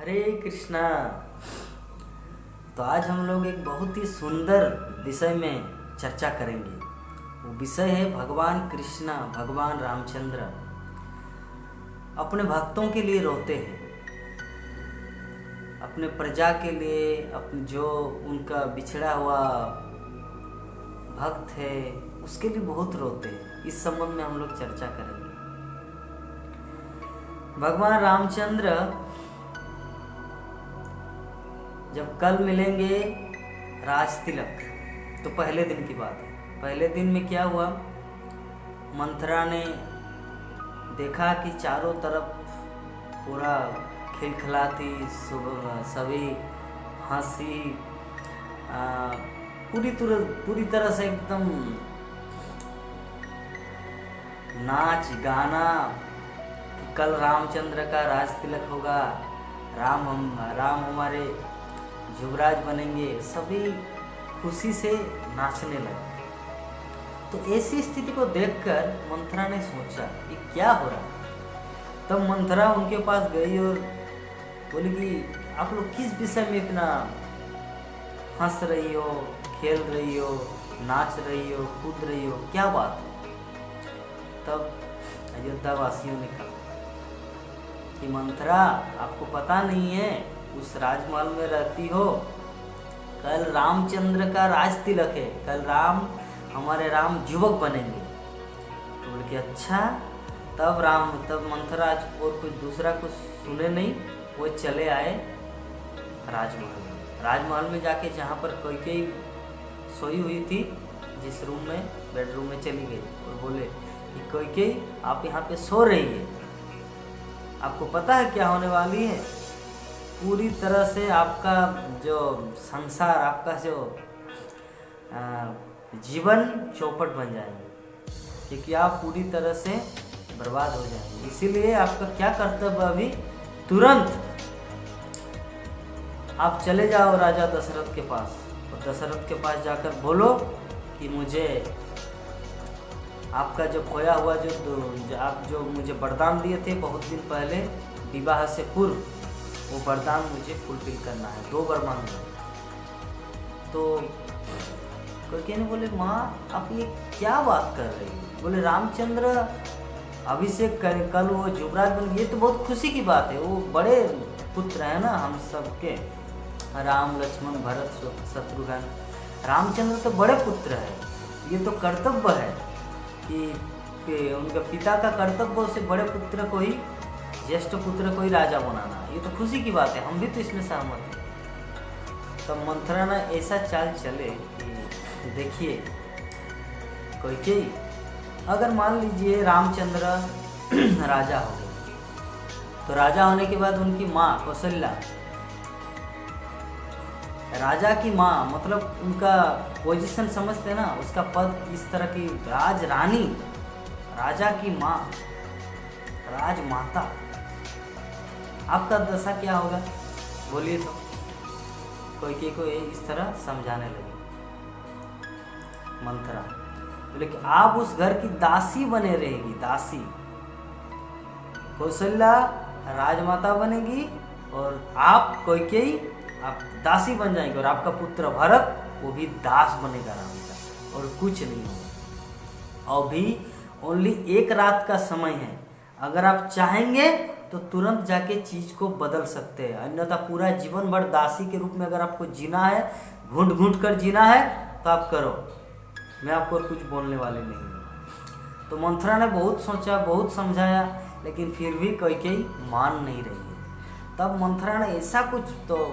हरे कृष्णा। तो आज हम लोग एक बहुत ही सुंदर विषय में चर्चा करेंगे। वो विषय है भगवान कृष्णा, भगवान रामचंद्र अपने भक्तों के लिए रोते हैं, अपने प्रजा के लिए, अपने जो उनका बिछड़ा हुआ भक्त है उसके लिए बहुत रोते हैं। इस संबंध में हम लोग चर्चा करेंगे। भगवान रामचंद्र जब कल मिलेंगे राज तिलक, तो पहले दिन की बात है। पहले दिन में क्या हुआ, मंथरा ने देखा कि चारों तरफ पूरा खिलखिलाती, सभी हंसी, पूरी तरह से एकदम नाच गाना कि कल रामचंद्र का राज तिलक होगा, राम हमारे युवराज बनेंगे। सभी खुशी से नाचने लगे। तो ऐसी स्थिति को देखकर मंथरा ने सोचा कि क्या हो रहा। तब मंथरा उनके पास गई और बोली कि आप लोग किस विषय में इतना हंस रही हो, खेल रही हो, नाच रही हो, कूद रही हो, क्या बात है। तब अयोध्या वासियों ने कहा कि मंथरा, आपको पता नहीं है, उस राजमहल में रहती हो, कल रामचंद्र का राज तिलक है, कल हमारे राम युवक बनेंगे। तो बोले कि अच्छा। तब मंथरा और कुछ दूसरा कुछ सुने नहीं, वो चले आए राजमहल में। राजमहल में जाके जहाँ पर कैकेयी सोई हुई थी, जिस रूम में, बेडरूम में चली गई और बोले कि कैकेयी, आप यहाँ पे सो रही है, आपको पता है क्या होने वाली है। पूरी तरह से आपका जो संसार, आपका जो जीवन चौपट बन जाएंगे, क्योंकि आप पूरी तरह से बर्बाद हो जाएंगे। इसीलिए आपका क्या कर्तव्य, अभी तुरंत आप चले जाओ राजा दशरथ के पास, और दशरथ के पास जाकर बोलो कि मुझे आपका जो खोया हुआ आप जो मुझे वरदान दिए थे बहुत दिन पहले विवाह से पूर्व, वो वरदान मुझे फुलफिल करना है, 2 वर मांगना है। तो कैकेयी ने बोले, माँ आप ये क्या बात कर रही हो। बोले रामचंद्र अभिषेक कल वो युवराज बन गए, ये तो बहुत खुशी की बात है, वो बड़े पुत्र है ना हम सबके, राम लक्ष्मण भरत शत्रुघ्न। रामचंद्र तो बड़े पुत्र है, ये तो कर्तव्य है कि उनके पिता का कर्तव्य से बड़े पुत्र को ही, ज्येष्ठ पुत्र को ही राजा बनाना, ये तो खुशी की बात है, हम भी तो इसमें सहमत हैं। तब मंथरा ने ऐसा चाल चले कि देखिए कैकेयी, अगर मान लीजिए रामचंद्र राजा हो गए, तो राजा होने के बाद उनकी माँ कौशल्या, राजा की माँ मतलब उनका पोजीशन समझते ना, उसका पद इस तरह की, राज रानी, राजा की माँ, राजमाता, आपका दशा क्या होगा बोलिए। तो कैकेयी को इस तरह समझाने लगी मंथरा, बोले कि आप उस घर की दासी बने रहेगी, दासी। कौशल्या राजमाता बनेगी और आप कैकेयी आप दासी बन जाएंगे, और आपका पुत्र भरत वो भी दास बनेगा राम का, और कुछ नहीं होगा। अभी ओनली 1 रात का समय है, अगर आप चाहेंगे तो तुरंत जाके चीज़ को बदल सकते हैं, अन्यथा पूरा जीवन भर दासी के रूप में अगर आपको जीना है, घूंट घूंट कर जीना है, तो आप करो, मैं आपको कुछ बोलने वाले नहीं हूँ। तो मंथरा ने बहुत सोचा, बहुत समझाया, लेकिन फिर भी कैकेयी मान नहीं रही है। तब मंथरा ने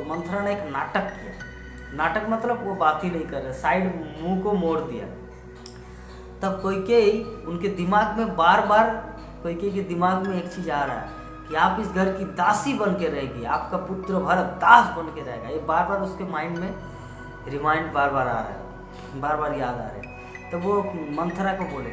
मंथरा ने एक नाटक किया। नाटक मतलब वो बात ही नहीं कर रहे, साइड मुंह को मोड़ दिया। तब कैकेयी उनके दिमाग में कैकेयी के दिमाग में एक चीज़ आ रहा है कि आप इस घर की दासी बन के रहेगी, आपका पुत्र भरत दास बन के रहेगा। ये बार बार उसके माइंड में रिमाइंड बार बार आ रहा है, बार बार याद आ रहा है। तो वो मंथरा को बोले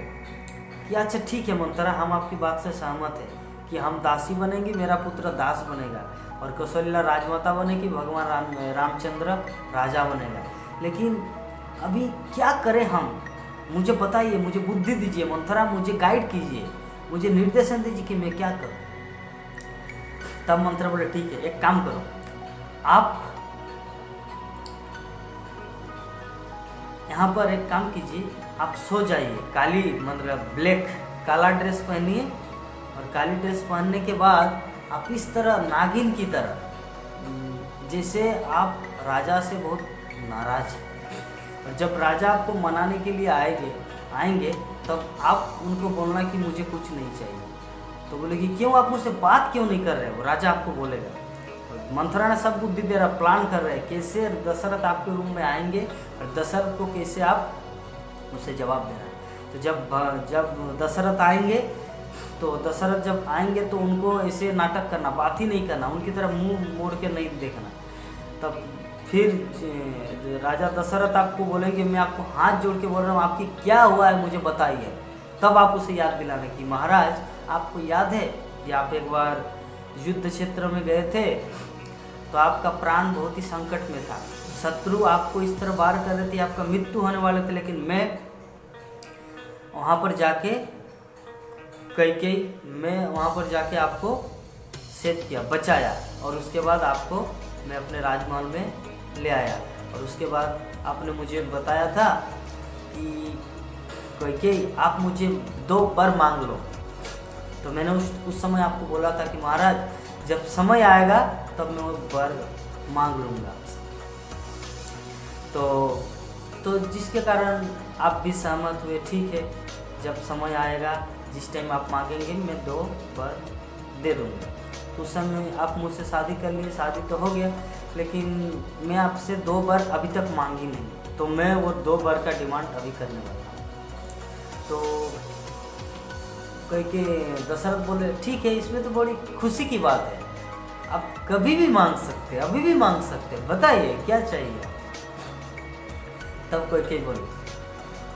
कि अच्छा ठीक है मंथरा, हम आपकी बात से सहमत है कि हम दासी बनेंगे, मेरा पुत्र दास बनेगा, और कौशल्या राजमाता बनेगी, भगवान रामचंद्र राजा बनेगा। लेकिन अभी क्या करें हम, मुझे बताइए, मुझे बुद्धि दीजिए मंथरा, मुझे गाइड कीजिए, मुझे निर्देशन दीजिए कि मैं क्या करूं। तब मंत्रा बोले ठीक है, एक काम करो, आप यहाँ पर एक काम कीजिए, आप सो जाइए, काली मतलब ब्लैक काला ड्रेस पहनिए, और काली ड्रेस पहनने के बाद आप इस तरह नागिन की तरह, जैसे आप राजा से बहुत नाराज हैं, और जब राजा आपको मनाने के लिए आएंगे तब आप उनको बोलना कि मुझे कुछ नहीं चाहिए। तो बोले कि क्यों, आप मुझसे बात क्यों नहीं कर रहे हो, राजा आपको बोलेगा। मंथरा ने सब बुद्धि दे रहा, प्लान कर रहे हैं कैसे दशरथ आपके रूम में आएंगे और दशरथ को कैसे आप उसे जवाब देना है। तो जब दशरथ आएंगे, तो दशरथ जब आएंगे तो उनको ऐसे नाटक करना, बात ही नहीं करना, उनकी तरफ मुंह मोड़ के नहीं देखना। तब फिर राजा दशरथ आपको बोलेंगे, मैं आपको हाथ जोड़ के बोल रहा हूँ, आपकी क्या हुआ है मुझे बताइए। तब आप उसे याद दिलाना कि महाराज आपको याद है कि आप एक बार युद्ध क्षेत्र में गए थे, तो आपका प्राण बहुत ही संकट में था, शत्रु आपको इस तरह वार कर रहे थे, आपका मृत्यु होने वाले थे, लेकिन मैं वहाँ पर जाके मैं वहाँ पर जाके आपको सेव किया, बचाया, और उसके बाद आपको मैं अपने राजमहल में ले आया। और उसके बाद आपने मुझे बताया था कि कैकेयी आप मुझे 2 वर मांग लो। तो मैंने उस समय आपको बोला था कि महाराज जब समय आएगा तब मैं वो वर मांग लूँगा। तो जिसके कारण आप भी सहमत हुए, ठीक है, जब समय आएगा जिस टाइम आप मांगेंगे मैं 2 वर दे दूँगा। तो उस समय आप मुझसे शादी कर लिए, शादी तो हो गया, लेकिन मैं आपसे 2 वर अभी तक मांगी नहीं, तो मैं वो 2 वर का डिमांड अभी करने वाला हूँ। तो कह के दशरथ बोले ठीक है, इसमें तो बड़ी खुशी की बात है, आप कभी भी मांग सकते, अभी भी मांग सकते, बताइए क्या चाहिए। तब कैकेयी बोले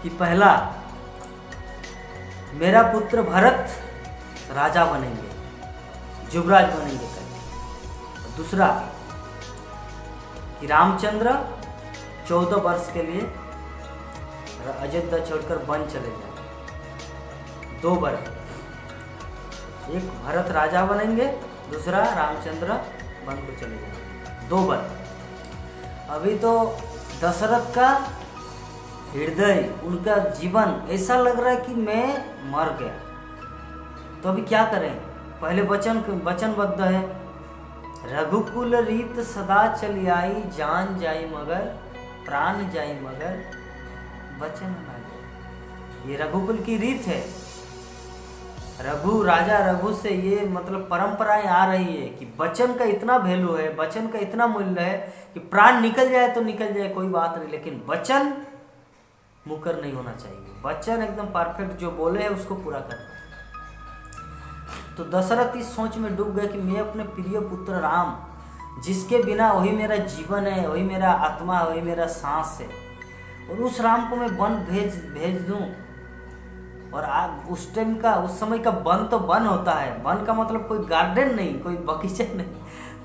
कि पहला, मेरा पुत्र भरत राजा बनेंगे, युवराज बनेंगे कल। दूसरा कि रामचंद्र 14 वर्ष के लिए अयोध्या छोड़कर वन चले जाए। 2 वर्ष, एक भरत राजा बनेंगे, दूसरा रामचंद्र वन को चले जाएंगे। 2 वर्ष। अभी तो दशरथ का हृदय, उनका जीवन ऐसा लग रहा है कि मैं मर गया। तो अभी क्या करें, पहले वचनबद्ध है, रघुकुल रीत सदा चली आई, जान जाई मगर प्राण जाई मगर वचन ना जाए। ये रघुकुल की रीत है, राजा रघु से ये मतलब परंपराएं आ रही है कि वचन का इतना वैल्यू है, वचन का इतना मूल्य है कि प्राण निकल जाए तो निकल जाए, कोई बात नहीं, लेकिन वचन मुकर नहीं होना चाहिए। वचन एकदम परफेक्ट, जो बोले है उसको पूरा करना। तो दशरथ इस सोच में डूब गए कि मैं अपने प्रिय पुत्र राम, जिसके बिना वही मेरा जीवन है, वही मेरा आत्मा है, वही मेरा सांस है, और उस राम को मैं वन भेज दूं। और उस समय का वन तो वन होता है, वन का मतलब कोई गार्डन नहीं, कोई बगीचा नहीं,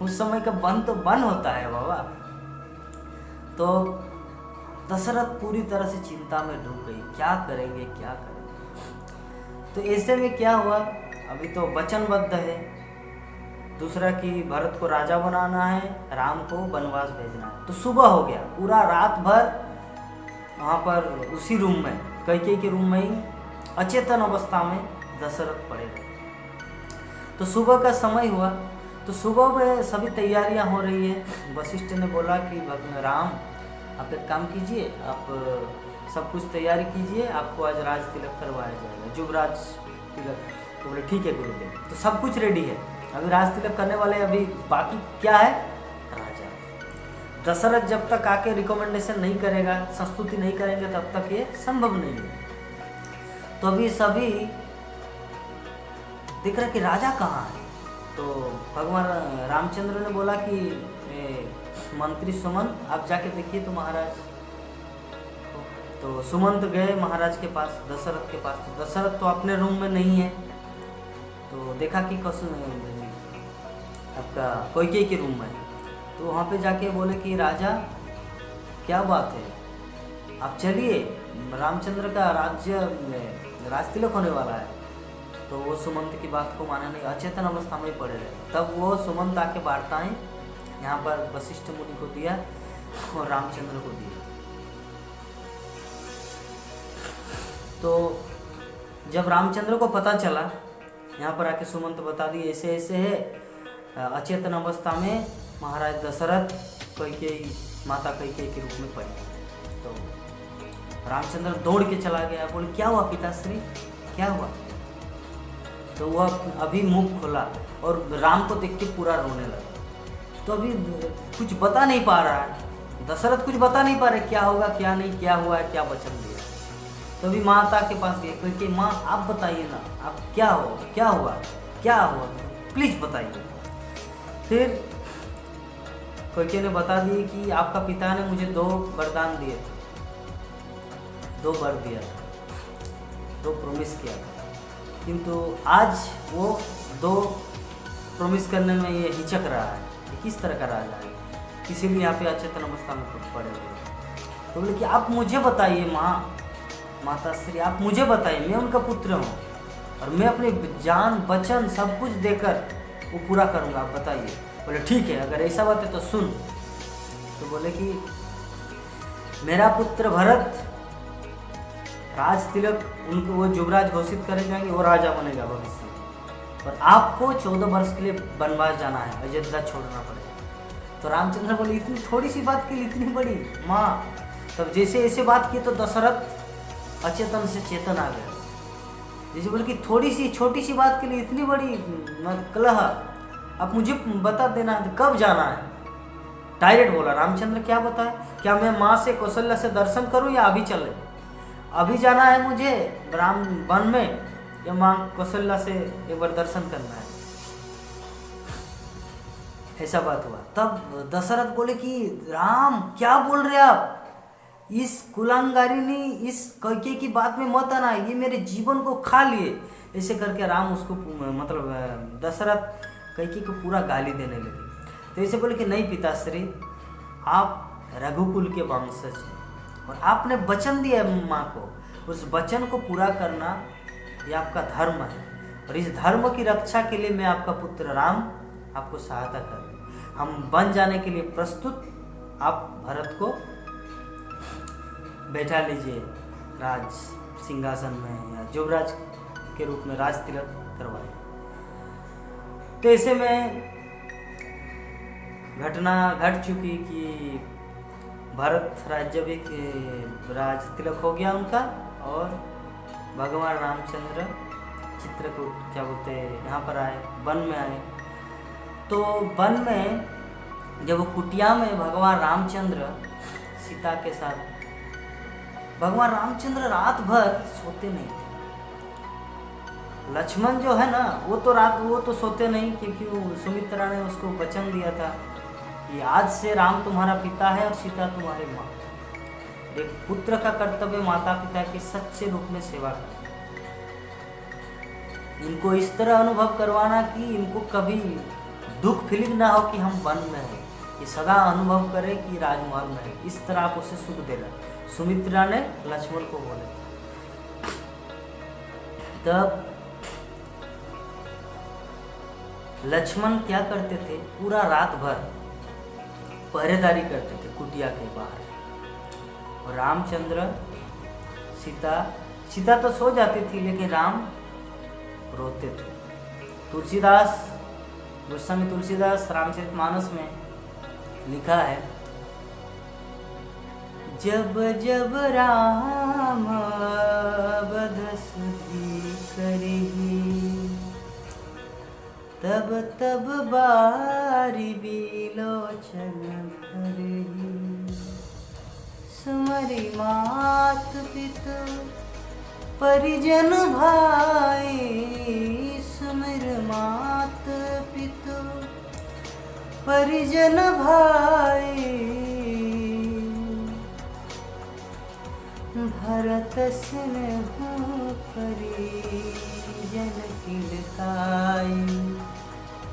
उस समय का वन तो वन होता है बाबा। तो दशरथ पूरी तरह से चिंता में डूब गई, क्या करेंगे। तो ऐसे में क्या हुआ, अभी तो वचनबद्ध है, दूसरा कि भरत को राजा बनाना है, राम को वनवास भेजना है। तो सुबह हो गया, पूरा रात भर वहाँ पर उसी रूम में, कैकेयी के रूम में ही अचेतन अवस्था में दशरथ पड़े रहे। तो सुबह का समय हुआ, तो सुबह में सभी तैयारियां हो रही है। वशिष्ठ ने बोला कि राम आप एक काम कीजिए, आप सब कुछ तैयारी कीजिए, आपको आज राज तिलक करवाया जाएगा, युवराज तिलक। तो बोले ठीक है गुरुदेव। तो सब कुछ रेडी है, अभी राज तिलक करने वाले, अभी बाकी क्या है, राजा। दशरथ जब तक आके रिकमेंडेशन नहीं करेगा, संस्तुति नहीं करेंगे, तब तक ये संभव नहीं है। तो अभी सभी दिख रहा कि राजा कहाँ है। तो भगवान रामचंद्र ने बोला कि मंत्री सुमंत आप जाके देखिए तो महाराज। तो सुमंत गए महाराज के पास, दशरथ के पास। तो दशरथ तो अपने रूम में नहीं है, तो देखा कि आपका कैकेयी के रूम में। तो वहाँ पे जाके बोले कि राजा क्या बात है, आप चलिए, रामचंद्र का राज तिलक होने वाला है। तो वो सुमंत की बात को माना नहीं, अचेतन अवस्था में ही पड़े रहे। तब वो सुमंत आके वार्ताएं यहाँ पर वशिष्ठ मुनि को दिया और रामचंद्र को दिया। तो जब रामचंद्र को पता चला, यहाँ पर आके सुमंत बता दिए ऐसे ऐसे है, अचेतन अवस्था में महाराज दशरथ कैकेयी माता कैकेयी के रूप में पड़े। तो रामचंद्र दौड़ के चला गया, बोले क्या हुआ पिताश्री, क्या हुआ? तो वह अभी मुंह खोला और राम को देख के पूरा रोने लगा। तो अभी कुछ बता नहीं पा रहा है, दशरथ कुछ बता नहीं पा रहे क्या होगा क्या नहीं, क्या हुआ है, क्या वचन दिया। तो अभी माता के पास गए, क्योंकि माँ आप बताइए ना, आप क्या हो, क्या हुआ, क्या हुआ, प्लीज बताइए। फिर कैकेयी ने बता दिए कि आपका पिता ने मुझे 2 वरदान दिए थे, 2 वर दिया था, 2 प्रॉमिस किया था, किंतु आज वो 2 प्रॉमिस करने में ये हिचक रहा है कि किस तरह का राजा है, इसीलिए यहाँ पे अचेतन अवस्था में पड़े हुए। तो बोले कि आप मुझे बताइए माता श्री, आप मुझे बताइए, मैं उनका पुत्र हूँ और मैं अपनी जान वचन सब कुछ देकर वो पूरा करूँगा, आप बताइए। बोले ठीक है, अगर ऐसा बात है तो सुन। तो बोले कि मेरा पुत्र भरत राज तिलक उनको वो युवराज घोषित करे जाएंगे, वो राजा बनेगा भविष्य में, और आपको 14 वर्ष के लिए वनवास जाना है, अयोध्या छोड़ना पड़ेगा। तो रामचंद्र बोले इतनी थोड़ी सी बात के लिए इतनी बड़ी माँ। तब जैसे ऐसे बात की तो दशरथ अचेतन से चेतन आ गया। जैसे बोले कि थोड़ी सी छोटी सी बात के लिए इतनी बड़ी कलह, आप मुझे बता देना है कब जाना है। डायरेक्ट बोला रामचंद्र, क्या बताए, क्या मैं माँ से कौशल्या से दर्शन करूं या अभी चले? अभी जाना है मुझे राम वन में, या माँ कौशल्या से एक बार दर्शन करना है? ऐसा बात हुआ। तब दशरथ बोले कि राम क्या बोल रहे आप, इस कुलांगारिनी इस कैकेयी की बात में मत आना, ये मेरे जीवन को खा लिए। ऐसे करके राम उसको मतलब दशरथ कैकेयी को पूरा गाली देने लगे। तो ऐसे बोले कि नहीं पिताश्री, आप रघुकुल के वंशज हैं और आपने वचन दिया माँ को, उस वचन को पूरा करना ये आपका धर्म है, और इस धर्म की रक्षा के लिए मैं आपका पुत्र राम आपको सहायता कर रहे, हम बन जाने के लिए प्रस्तुत, आप भरत को बैठा लीजिए राज सिंहासन में, या युवराज के रूप में राज तिलक करवाए। तो ऐसे में घटना घट चुकी कि भरत राज्य भी राज तिलक हो गया उनका, और भगवान रामचंद्र चित्रकूट क्या बोलते हैं यहाँ पर आए, वन में आए। तो वन में जब वो कुटिया में भगवान रामचंद्र सीता के साथ, भगवान रामचंद्र रात भर सोते नहीं थे। लक्ष्मण जो है ना वो तो सोते नहीं, क्योंकि सुमित्रा ने उसको वचन दिया था कि आज से राम तुम्हारा पिता है और सीता तुम्हारी माँ। एक पुत्र का कर्तव्य माता पिता की सच्चे रूप में सेवा करना, इनको इस तरह अनुभव करवाना कि इनको कभी दुख फीलिंग ना हो कि हम वन में हैं, ये सदा अनुभव करे कि राजमहल में है। इस तरह आप उसे सुख देना, सुमित्रा ने लक्ष्मण को बोले। तब लक्ष्मण क्या करते थे, पूरा रात भर पहरेदारी करते थे कुटिया के बाहर, और रामचंद्र सीता तो सो जाती थी, लेकिन राम रोते थे। तुलसीदास, गोस्वामी तुलसीदास रामचरितमानस में लिखा है, जब जब राम बध सुधि करेगी, तब तब बारी बिलोचन भरेगी। सुमरि मात पितु परिजन भाई, सुमिर मात पितु परिजन भाई। भरत स्नेहु परिजन किलकाई,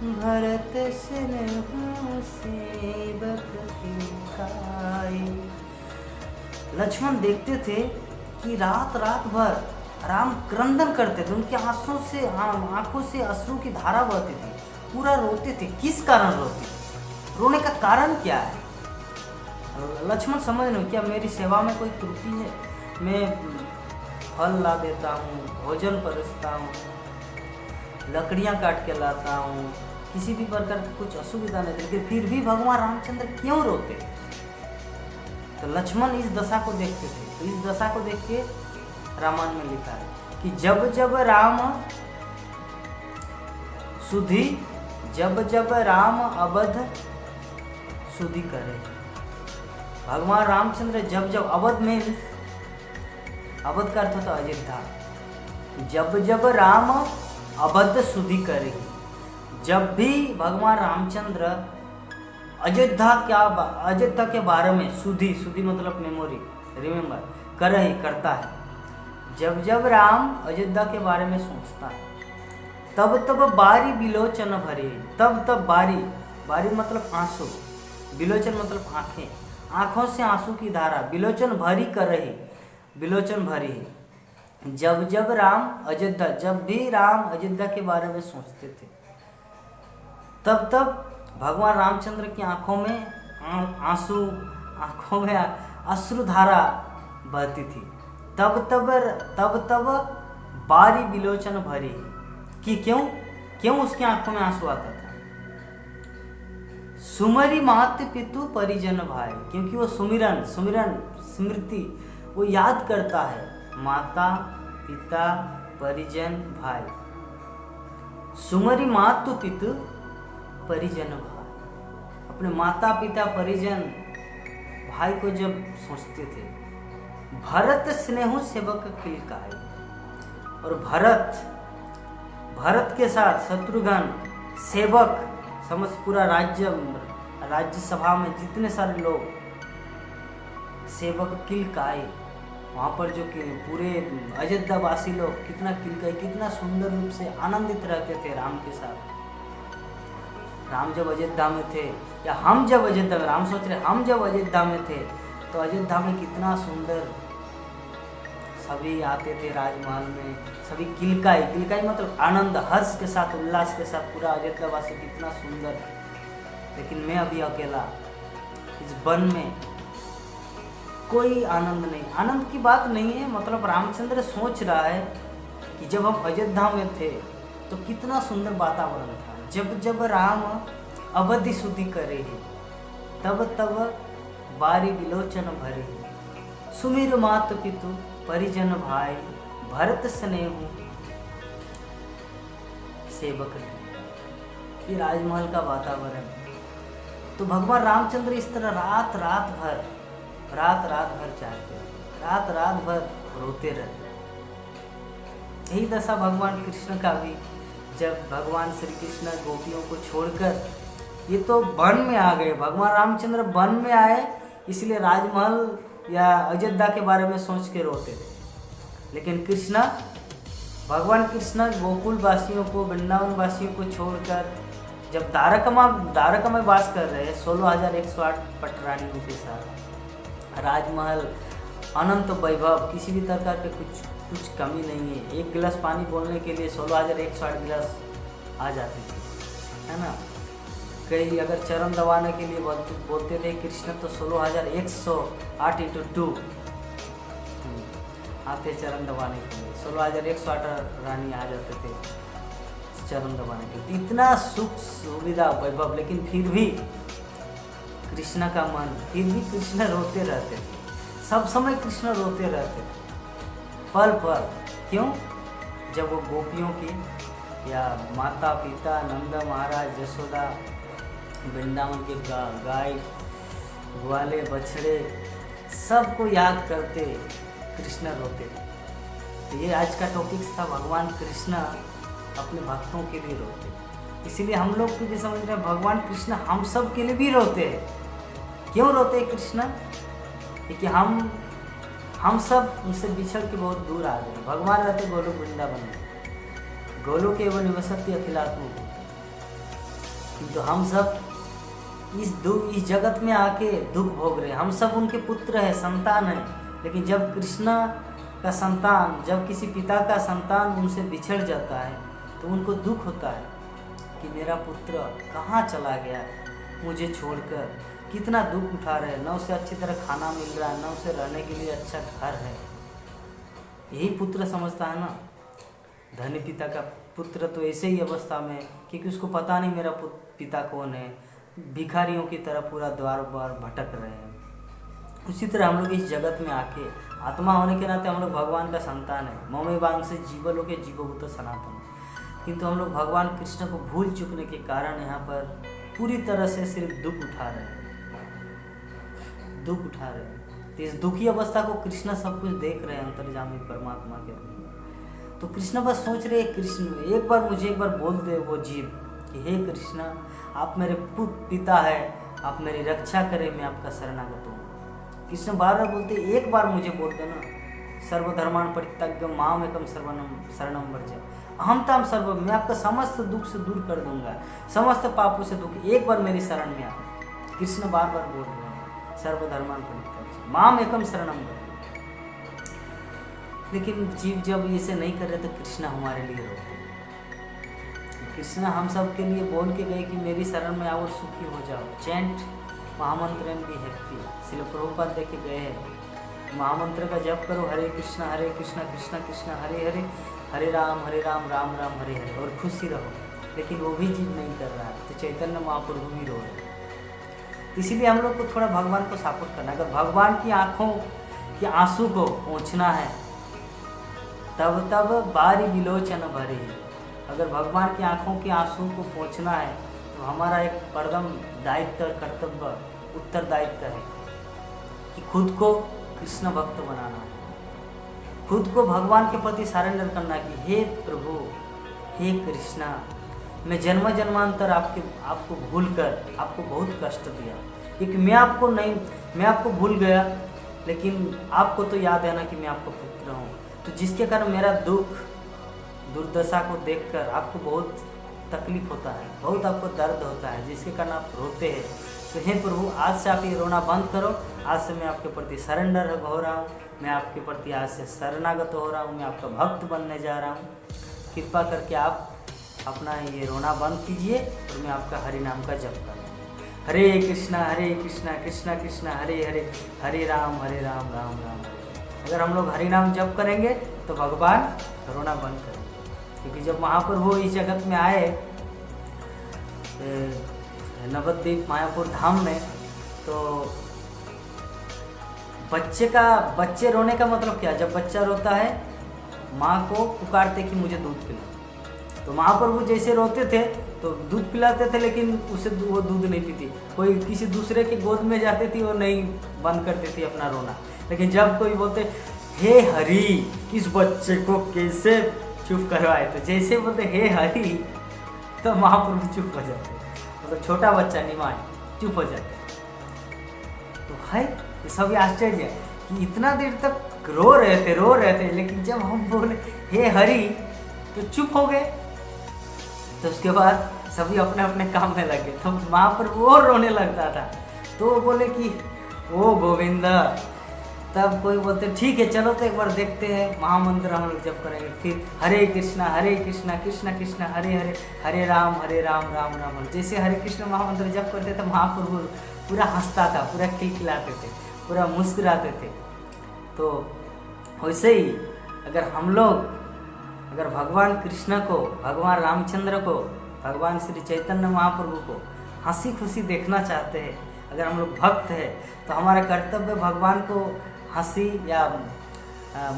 भरत स्नेहु सेवक किलकाई। लक्ष्मण देखते थे कि रात रात भर राम क्रंदन करते थे, उनके आंखों से अश्रु की धारा बहती थी, पूरा रोते थे। किस कारण रोते थे? रोने का कारण क्या है? लक्ष्मण समझ लो, क्या मेरी सेवा में कोई त्रुटि है? मैं फल ला देता हूँ, भोजन परसता हूँ, लकड़ियाँ काट के लाता हूँ, किसी भी प्रकार की कुछ असुविधा नहीं थी, लेकिन फिर भी भगवान रामचंद्र क्यों रोते? तो लक्ष्मण इस दशा को देखते थे। तो इस दशा को देख के रामायण में लिखा है कि जब जब राम अवध सुधि करे। भगवान रामचंद्र जब अवध में, अवध का अर्थ होता अयोध्या, जब राम अवध सुधि करे, जब भी भगवान रामचंद्र अयोध्या के बारे में सुधि मतलब मेमोरी, रिमेम्बर, करता है। जब राम अयोध्या के बारे में सोचता है, तब बारी बिलोचन भरे। तब बारी मतलब आंसू, बिलोचन मतलब आंखें, आंखों से आंसू की धारा, बिलोचन भरी कर रही, बिलोचन भरी। जब राम अयोध्या, जब भी राम अयोध्या के बारे में सोचते थे, तब भगवान रामचंद्र की आंखों में आंसू, आंखों में अश्रुधारा बहती थी। तब बारी बिलोचन भरी, कि क्यों उसकी आंखों में आंसू आता था? सुमरी मात पितु परिजन भाई, क्योंकि वो स्मृति वो याद करता है, माता पिता परिजन भाई। सुमरी मातु पितु परिजन भाई, अपने माता पिता परिजन भाई को जब सोचते थे। भरत स्नेहु सेवक किलकाय, और भरत के साथ शत्रुघ्न सेवक, समझ पूरा राज्यसभा में जितने सारे लोग सेवक किलकाय, वहाँ पर जो कि पूरे अयोध्यावासी लोग कितना किलकाय, कितना सुंदर रूप से आनंदित रहते थे राम के साथ। राम जब अयोध्या में थे, या हम जब अयोध्या में, राम सोच रहे हम जब अयोध्या में थे तो अयोध्या में कितना सुंदर सभी आते थे राजमहल में, सभी किलकाई मतलब आनंद, हर्ष के साथ, उल्लास के साथ पूरा अयोध्यावासी कितना सुंदर। लेकिन मैं अभी अकेला इस वन में, कोई आनंद नहीं। आनंद की बात नहीं है, मतलब रामचंद्र सोच रहा है कि जब हम अयोध्या में थे तो कितना सुंदर वातावरण था। जब राम अवधि सुधि करे ही, तब बारी बिलोचन भरे, सुमिर मात पितु परिजन भाई, भरत स्नेहु सेवक। ये राजमहल का वातावरण। तो भगवान रामचंद्र इस तरह रात भर चाहते, रात भर रोते रहते। यही दशा भगवान कृष्ण का भी, जब भगवान श्री कृष्ण गोपियों को छोड़कर ये तो वन में आ गए, भगवान रामचंद्र वन में आए, इसलिए राजमहल या अयोध्या के बारे में सोच के रोते थे। लेकिन भगवान कृष्ण गोकुल वासियों को, वृंदावन वासियों को छोड़कर जब द्वारका में वास कर रहे हैं 16,108 पटरानियों के साथ, राजमहल, अनंत वैभव, किसी भी प्रकार के कुछ कमी नहीं है। एक गिलास पानी बोलने के लिए 16,108 गिलास आ जाते थे, है ना। कई अगर चरण दबाने के लिए बोलते थे कृष्ण तो 16,108 × 2 आते चरण दबाने के लिए, 16,108 रानी आ जाते थे चरण दबाने के लिए। इतना सुख सुविधा वैभव, लेकिन फिर भी कृष्ण का मन, फिर भी कृष्ण रोते रहते थे। सब समय कृष्ण रोते रहते थे, पल। क्यों? जब वो गोपियों की या माता पिता, नंद महाराज, यशोदा, वृंदावन के गाय ग्वाले, बछड़े, सबको याद करते कृष्ण रोते। तो ये आज का टॉपिक था, भगवान कृष्ण अपने भक्तों के लिए रोते। इसीलिए हम लोग को भी समझ रहे हैं भगवान कृष्ण हम सब के लिए भी रोते हैं। क्यों रोते हैं कृष्ण? क्योंकि हम सब उनसे बिछड़ के बहुत दूर आ गए। भगवान रहते गोलोक वृंदावन में, गोलोक एवं निवसति अखिलात्म, किंतु हम सब इस जगत में आके दुख भोग रहे हैं। हम सब उनके पुत्र हैं, संतान हैं। लेकिन जब कृष्ण का संतान, जब किसी पिता का संतान उनसे बिछड़ जाता है तो उनको दुख होता है कि मेरा पुत्र कहाँ चला गया मुझे छोड़कर। कितना दुख उठा रहे हैं, न उसे अच्छी तरह खाना मिल रहा है, न उसे रहने के लिए अच्छा घर है। यही पुत्र समझता है ना। धनी पिता का पुत्र तो ऐसे ही अवस्था में, क्योंकि उसको पता नहीं मेरा पिता कौन है, भिखारियों की तरह पूरा द्वार द्वार भटक रहे हैं। उसी तरह हम लोग इस जगत में आके आत्मा होने के नाते हम लोग भगवान का संतान है। मौमे वांग से जीवलों के जीवभूत सनातन, किंतु हम लोग भगवान कृष्ण को भूल चुकने के कारण यहाँ पर पूरी तरह से सिर्फ दुख उठा रहे हैं, दुख उठा रहे हैं। तो इस दुखी अवस्था को कृष्ण सब कुछ देख रहे हैं अंतर्यामी परमात्मा के रूप में। तो कृष्ण बस सोच रहे हैं, कृष्ण एक बार मुझे एक बार बोल दे वो जीव कि हे कृष्ण, आप मेरे पिता है, आप मेरी रक्षा करें, मैं आपका शरणागत हूँ। कृष्ण बार बार बोलते एक बार मुझे बोल देना, सर्वधर्मान् परित्यज्य माम एकम शरणं व्रज अहम ताम सर्व, मैं आपका समस्त दुख से दूर कर दूंगा, समस्त पापों से दुख, एक बार मेरी शरण में आ। कृष्ण बार बार बोल रहे हैं सर्वधर्मान् परित्यज्य माम एकम शरणं व्रज। लेकिन जीव जब इसे नहीं कर रहे तो कृष्ण हमारे लिए रोते। कृष्ण हम सब के लिए बोल के गए कि मेरी शरण में आओ और सुखी हो जाओ। चैंट महामंत्र भी हैप्पी, श्रील प्रभुपाद दे के गए हैं। महामंत्र का जप करो, हरे कृष्णा कृष्णा कृष्णा हरे हरे, हरे राम राम राम हरे हरे, और खुशी रहो। लेकिन वो भी जीव नहीं कर रहा है, तो चैतन्य महाप्रभु भी रो रहे। इसीलिए हम लोग को थोड़ा भगवान को सपोर्ट करना। अगर भगवान की आँखों के आंसू को पोंछना है तब बारी विलोचन भरे। अगर भगवान की आंखों के आंसू को पोंछना है तो हमारा एक परम दायित्व, कर्तव्य, उत्तरदायित्व है कि खुद को कृष्ण भक्त बनाना है, खुद को भगवान के प्रति सरेंडर करना कि हे प्रभु, हे कृष्णा, मैं जन्म जन्मांतर आपको भूल कर आपको बहुत कष्ट दिया, क्योंकि मैं आपको भूल गया, लेकिन आपको तो याद है ना कि मैं आपका पुत्र हूँ। तो जिसके कारण मेरा दुख दुर्दशा को देखकर आपको बहुत तकलीफ होता है, बहुत आपको दर्द होता है, जिसके कारण आप रोते हैं। तो हे प्रभु, आज से आप ये रोना बंद करो, आज से मैं आपके प्रति सरेंडर हो रहा हूँ, मैं आपके प्रति आज से शरणागत हो रहा हूँ, मैं आपका भक्त बनने जा रहा हूँ। कृपा करके आप अपना ये रोना बंद कीजिए और मैं आपका हरि नाम का जप करूँ। हरे कृष्णा कृष्णा कृष्णा हरे हरे, हरे राम राम राम हरे। अगर हम लोग हरि नाम जप करेंगे तो भगवान रोना बंद करेंगे। क्योंकि जब महाप्रभु इस जगत में आए नवद्वीप मायापुर धाम में, तो बच्चे रोने का मतलब क्या? जब बच्चा रोता है माँ को पुकारते कि मुझे दूध पिला। तो महाप्रभु जैसे रोते थे तो दूध पिलाते थे, लेकिन उसे वो दूध नहीं पीती। कोई किसी दूसरे के गोद में जाती थी, वो नहीं बंद करती थी अपना रोना। लेकिन जब कोई बोलते हे हरि, इस बच्चे को कैसे चुप करवाए, तो जैसे बोलते हे हरि तो महाप्रभु चुप हो जाते, मतलब छोटा बच्चा निमाय चुप हो जाते। तो भाई ये सब आश्चर्य है कि इतना देर तक रो रहे थे, लेकिन जब हम बोले हे हरि तो चुप हो गए। तो उसके बाद सभी अपने अपने काम में लगे। तो महाप्रभु और रोने लगता था, तो वो बोले कि ओ गोविंद। तब कोई बोलते ठीक है चलो तो एक बार देखते हैं, महामंत्र हम लोग जप करेंगे। फिर हरे कृष्णा कृष्णा कृष्णा हरे हरे, हरे राम राम राम हरे। जैसे हरे कृष्ण महामंत्र जप करते थे, महाप्रभु पूरा हंसता था, पूरा खिलखिलाते थे, पूरा मुस्कुराते थे। तो वैसे ही अगर भगवान कृष्ण को, भगवान रामचंद्र को, भगवान श्री चैतन्य महाप्रभु को हंसी खुशी देखना चाहते हैं, अगर हम लोग भक्त हैं, तो हमारा कर्तव्य भगवान को हंसी या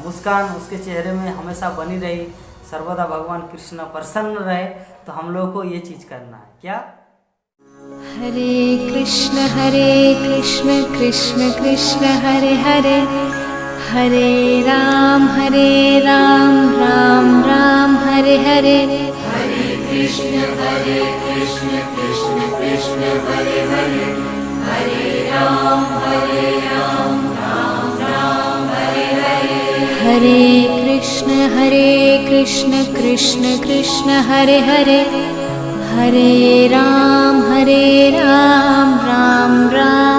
मुस्कान उसके चेहरे में हमेशा बनी रही, सर्वदा भगवान कृष्ण प्रसन्न रहे। तो हम लोगों को ये चीज़ करना है क्या? हरे कृष्ण कृष्ण कृष्ण हरे हरे, हरे राम राम राम हरे हरे। हरे कृष्ण कृष्ण कृष्ण हरे हरे, हरे राम राम राम हरे हरे। हरे कृष्ण कृष्ण कृष्ण हरे हरे, हरे राम राम राम